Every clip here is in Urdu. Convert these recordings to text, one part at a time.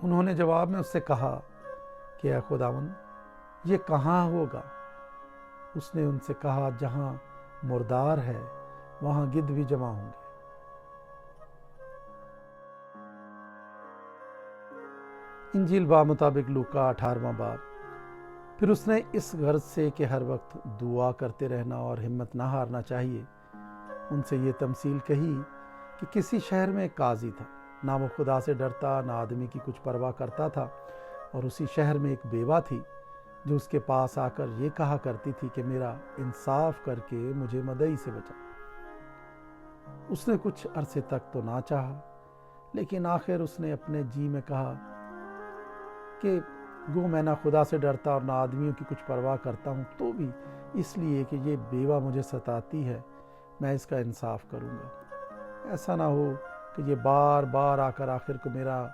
انہوں نے جواب میں اس سے کہا کہ اے خداوند یہ کہاں ہوگا؟ اس نے ان سے کہا جہاں مردار ہے وہاں گدھ بھی جمع ہوں گے۔ انجیل بمطابق لوکا 18واں باب۔ پھر اس نے اس غرض سے کہ ہر وقت دعا کرتے رہنا اور ہمت نہ ہارنا چاہیے ان سے یہ تمثیل کہی کہ کسی شہر میں ایک قاضی تھا، نہ وہ خدا سے ڈرتا نہ آدمی کی کچھ پرواہ کرتا تھا، اور اسی شہر میں ایک بیوہ تھی جو اس کے پاس آ کر یہ کہا کرتی تھی کہ میرا انصاف کر کے مجھے مدعی سے بچا۔ اس نے کچھ عرصے تک تو نہ چاہا، لیکن آخر اس نے اپنے جی میں کہا کہ گو میں نہ خدا سے ڈرتا اور نہ آدمیوں کی کچھ پرواہ کرتا ہوں، تو بھی اس لیے کہ یہ بیوہ مجھے ستاتی ہے میں اس کا انصاف کروں گا، ایسا نہ ہو کہ یہ بار بار آ کر آخر کو میرا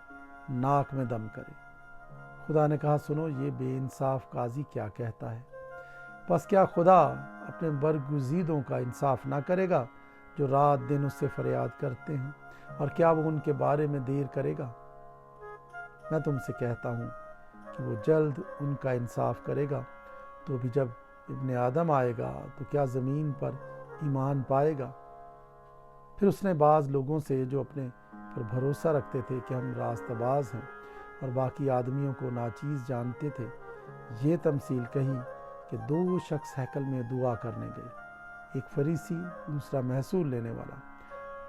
ناک میں دم کرے۔ خدا نے کہا سنو یہ بے انصاف قاضی کیا کہتا ہے، پس کیا خدا اپنے برگزیدوں کا انصاف نہ کرے گا جو رات دن اس سے فریاد کرتے ہیں، اور کیا وہ ان کے بارے میں دیر کرے گا؟ میں تم سے کہتا ہوں کہ وہ جلد ان کا انصاف کرے گا۔ تو بھی جب ابن آدم آئے گا تو کیا زمین پر ایمان پائے گا؟ پھر اس نے بعض لوگوں سے جو اپنے پر بھروسہ رکھتے تھے کہ ہم راستہ باز ہیں اور باقی آدمیوں کو ناچیز جانتے تھے یہ تمثیل کہی کہ دو شخص ہیکل میں دعا کرنے گئے، ایک فریسی دوسرا محصول لینے والا۔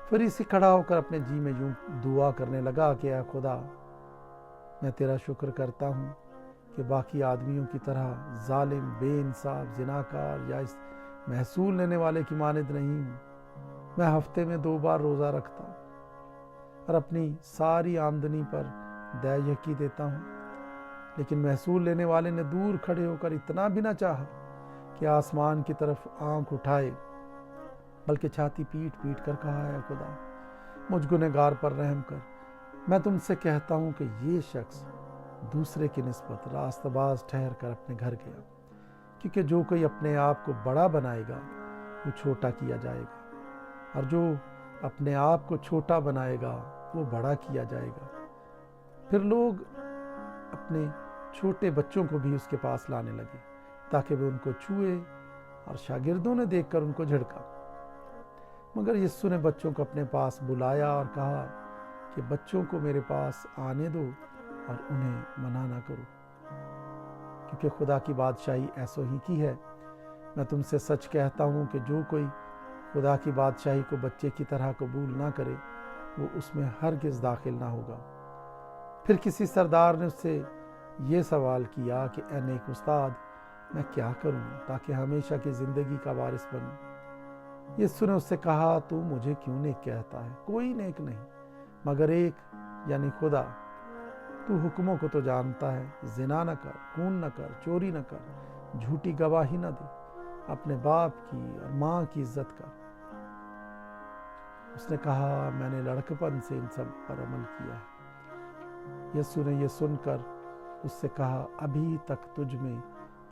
فریسی کھڑا ہو کر اپنے جی میں یوں دعا کرنے لگا کہ اے خدا میں تیرا شکر کرتا ہوں کہ باقی آدمیوں کی طرح ظالم، بے انصاف، زناکار یا اس محصول لینے والے کی مانند نہیں ہوں۔ میں ہفتے میں 2 بار روزہ رکھتا اور اپنی ساری آمدنی پر دے یقی دیتا ہوں، لیکن محصول لینے والے نے دور کھڑے ہو کر اتنا بھی نہ چاہا کہ آسمان کی طرف آنکھ اٹھائے، بلکہ چھاتی پیٹ پیٹ کر کہا ہے خدا مجھ گنہگار پر رحم کر۔ میں تم سے کہتا ہوں کہ یہ شخص دوسرے کی نسبت راست باز ٹھہر کر اپنے گھر گیا، کیونکہ جو کوئی اپنے آپ کو بڑا بنائے گا وہ چھوٹا کیا جائے گا، اور جو اپنے آپ کو چھوٹا بنائے گا وہ بڑا کیا جائے گا۔ پھر لوگ اپنے چھوٹے بچوں کو بھی اس کے پاس لانے لگے تاکہ وہ ان کو چھوئے، اور شاگردوں نے دیکھ کر ان کو جھڑکا۔ مگر یسوع نے بچوں کو اپنے پاس بلایا اور کہا کہ بچوں کو میرے پاس آنے دو اور انہیں منع نہ کرو، کیونکہ خدا کی بادشاہی ایسو ہی کی ہے۔ میں تم سے سچ کہتا ہوں کہ جو کوئی خدا کی بادشاہی کو بچے کی طرح قبول نہ کرے وہ اس میں ہرگز داخل نہ ہوگا۔ پھر کسی سردار نے اس سے یہ سوال کیا کہ اے نیک استاد میں کیا کروں تاکہ ہمیشہ کی زندگی کا وارث بنوں؟ یسوع نے اس سے کہا تو مجھے کیوں نیک کہتا ہے؟ کوئی نیک نہیں مگر ایک، یعنی خدا۔ تو حکموں کو تو جانتا ہے، زنا نہ کر، خون نہ کر، چوری نہ کر، جھوٹی گواہی نہ دے، اپنے باپ کی اور ماں کی عزت کر۔ اس نے کہا میں نے لڑکپن سے ان سب پر عمل کیا ہے۔ یسوع نے یہ سن کر اس سے کہا ابھی تک تجھ میں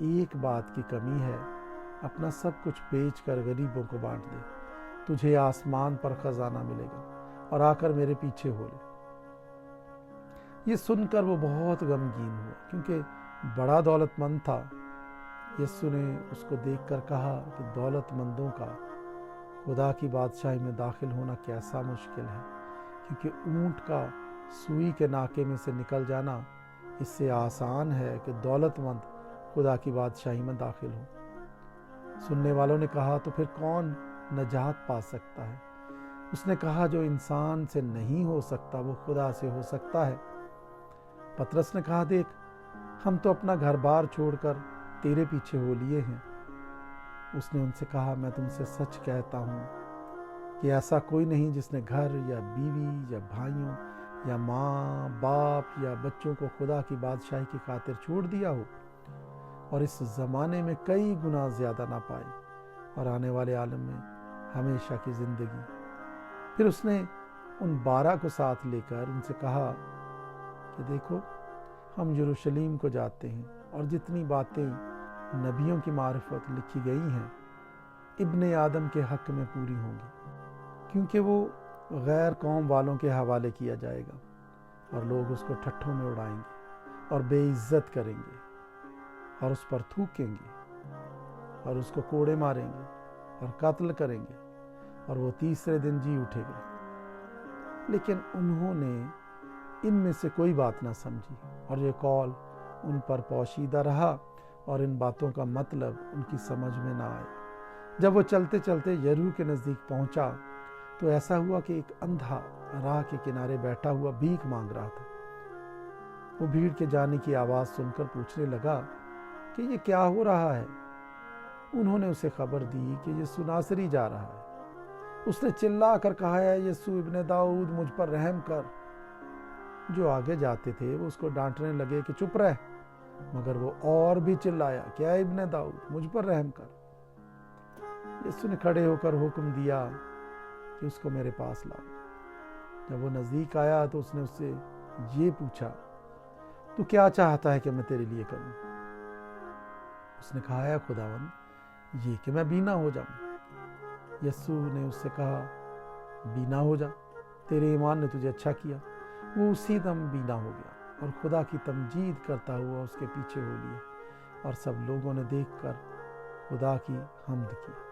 ایک بات کی کمی ہے، اپنا سب کچھ بیچ کر غریبوں کو بانٹ دے، تجھے آسمان پر خزانہ ملے گا، اور آ کر میرے پیچھے ہو لے۔ یہ سن کر وہ بہت غمگین ہوا کیونکہ بڑا دولت مند تھا۔ یسوع نے اس کو دیکھ کر کہا کہ دولت مندوں کا خدا کی بادشاہی میں داخل ہونا کیسا مشکل ہے، کیونکہ اونٹ کا سوئی کے ناکے میں سے نکل جانا اس سے آسان ہے کہ دولت مند خدا کی بادشاہی میں داخل ہو۔ سننے والوں نے کہا تو پھر کون نجات پا سکتا ہے؟ اس نے کہا جو انسان سے نہیں ہو سکتا وہ خدا سے ہو سکتا ہے۔ پطرس نے کہا دیکھ ہم تو اپنا گھر بار چھوڑ کر تیرے پیچھے ہو لیے ہیں۔ اس نے ان سے کہا میں تم سے سچ کہتا ہوں کہ ایسا کوئی نہیں جس نے گھر یا بیوی یا بھائیوں یا ماں باپ یا بچوں کو خدا کی بادشاہی کی خاطر چھوڑ دیا ہو اور اس زمانے میں کئی گنا زیادہ نہ پائے اور آنے والے عالم میں ہمیشہ کی زندگی۔ پھر اس نے ان 12 کو ساتھ لے کر ان سے کہا کہ دیکھو ہم یروشلیم کو جاتے ہیں، اور جتنی باتیں نبیوں کی معرفت لکھی گئی ہیں ابن آدم کے حق میں پوری ہوں گی، کیونکہ وہ غیر قوم والوں کے حوالے کیا جائے گا۔ اور لوگ اس کو ٹھٹھوں میں اڑائیں گے اور بے عزت کریں گے اور اس پر تھوکیں گے اور اس کو کوڑے ماریں گے اور قتل کریں گے اور وہ تیسرے دن جی اٹھے گا۔ لیکن انہوں نے ان میں سے کوئی بات نہ سمجھی اور یہ قول ان پر پوشیدہ رہا اور ان باتوں کا مطلب ان کی سمجھ میں نہ آیا۔ جب وہ چلتے چلتے یریحو کے نزدیک پہنچا تو ایسا ہوا کہ ایک اندھا راہ کے کنارے بیٹھا ہوا بھیک مانگ رہا تھا۔ وہ بھیڑ کے جانے کی آواز سن کر پوچھنے لگا کہ یہ کیا ہو رہا ہے؟ انہوں نے اسے خبر دی کہ یسوع ناصری جا رہا ہے۔ اس نے چلا کر کہا ہے، یسوع ابن داؤد مجھ پر رحم کر۔ جو آگے جاتے تھے وہ اس کو ڈانٹنے لگے کہ چپ رہ، مگر وہ اور بھی چلایا کہ اے ابن داؤد مجھ پر رحم کر۔ یسوع نے کھڑے ہو کر حکم دیا کہ اس کو میرے پاس لاؤ۔ جب وہ نزدیک آیا تو اس نے اس سے یہ پوچھا، تو کیا چاہتا ہے کہ میں تیرے لیے کروں؟ اس نے کہا، اے خداوند، یہ کہ میں بینا ہو جاؤں۔ یسوع نے اس سے کہا، بینا ہو جا، تیرے ایمان نے تجھے اچھا کیا۔ وہ اسی دم بینا ہو گیا اور خدا کی تمجید کرتا ہوا اس کے پیچھے ہو لیا، اور سب لوگوں نے دیکھ کر خدا کی حمد کی۔